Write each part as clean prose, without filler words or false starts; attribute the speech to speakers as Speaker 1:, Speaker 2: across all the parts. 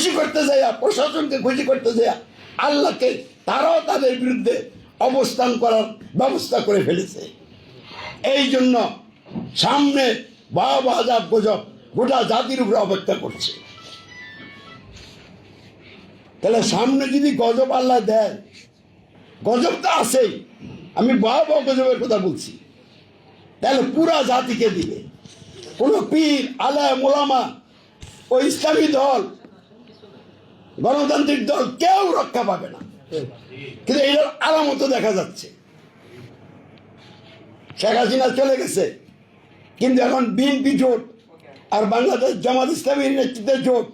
Speaker 1: খুশি করতে যাইয়া, প্রশাসনকে খুশি করতে যাইয়া আল্লাহকে তারাও তাদের বিরুদ্ধে অবস্থান করার ব্যবস্থা করে ফেলেছে। এই জন্য সামনে ভয়াবহ আযাব গজব গোটা জাতির উপরে অপেক্ষা করছে। তাহলে সামনে যদি গজব আল্লাহ দেয়, গজব তো আছেই, আমি ভয়াবহ গজবের কথা বলছি, তাহলে পুরা জাতিকে দিবে। কোনো পীর, আলেম, ওলামা, ও ইসলামী দল, গণতান্ত্রিক দল কেউ রক্ষা পাবে না। কিন্তু এটার আলামত দেখা যাচ্ছে। শেখ হাসিনা চলে গেছে, কিন্তু এখন বিএনপি জোট আর বাংলাদেশ জামাত ইসলামীর নেতৃত্বের জোট,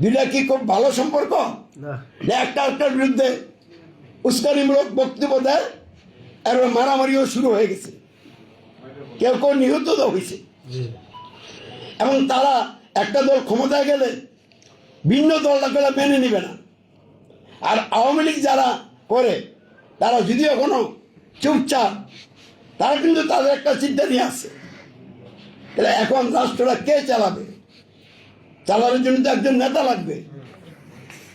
Speaker 1: দুইটা কি খুব ভালো সম্পর্ক? একটা একটার বিরুদ্ধে উস্কানিমূলক বক্তব্য দেয়, আর মারামারিও শুরু হয়ে গেছে, কেউ কেউ নিহত তো হয়েছে। এবং তারা একটা দল ক্ষমতায় গেলে ভিন্ন দলটাকে মেনে নিবে না। আর আওয়ামী লীগ যারা করে, তারা যদিও এখনো চুপচাপ, তারা কিন্তু তাদের একটা চিন্তা নিয়ে আসে। তাহলে এখন রাষ্ট্রটা কে চালাবে? চালানোর জন্য তো একজন নেতা লাগবে।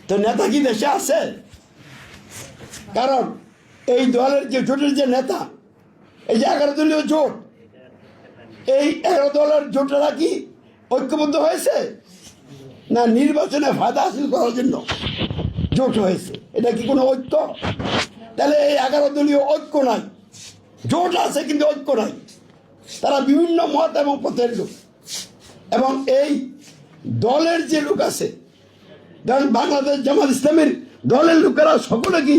Speaker 1: তো নেতা কি দেশে আছে? কারণ এই দলের যে জোটের যে নেতা, এই যে 11 দলীয় জোট, এই 11 দলের জোটেরা কি ঐক্যবদ্ধ হয়েছে? না নির্বাচনে ফায়দা হাসিল করার জন্য জোট হয়েছে? এটা কি কোনো ঐক্য? তাহলে এই 11 দলীয় ঐক্য নাই, জোট আছে কিন্তু ঐক্য নাই। তারা বিভিন্ন মত এবং পথের লোক। এবং এই দলের যে লোক আছে, ধরেন বাংলাদেশ জামাত ইসলামের দলের লোকেরা সকলে কি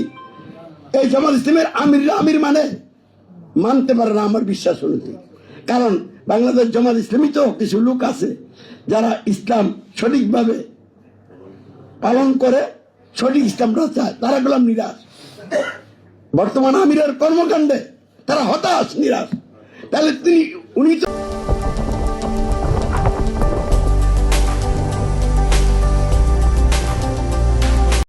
Speaker 1: এই জামাত ইসলামের আমির মানতে পারে না আমার বিশ্বাস অনুযায়ী। কারণ বাংলাদেশ জামাত ইসলামী তো কিছু লোক আছে যারা ইসলাম সঠিকভাবে পালন করে, সঠিক ইসলামটা চায়, তারা গেলাম নিরাশ। বর্তমান আমিরের কর্মকাণ্ডে তারা হতাশ, নিরাশ। তাহলে উনি তো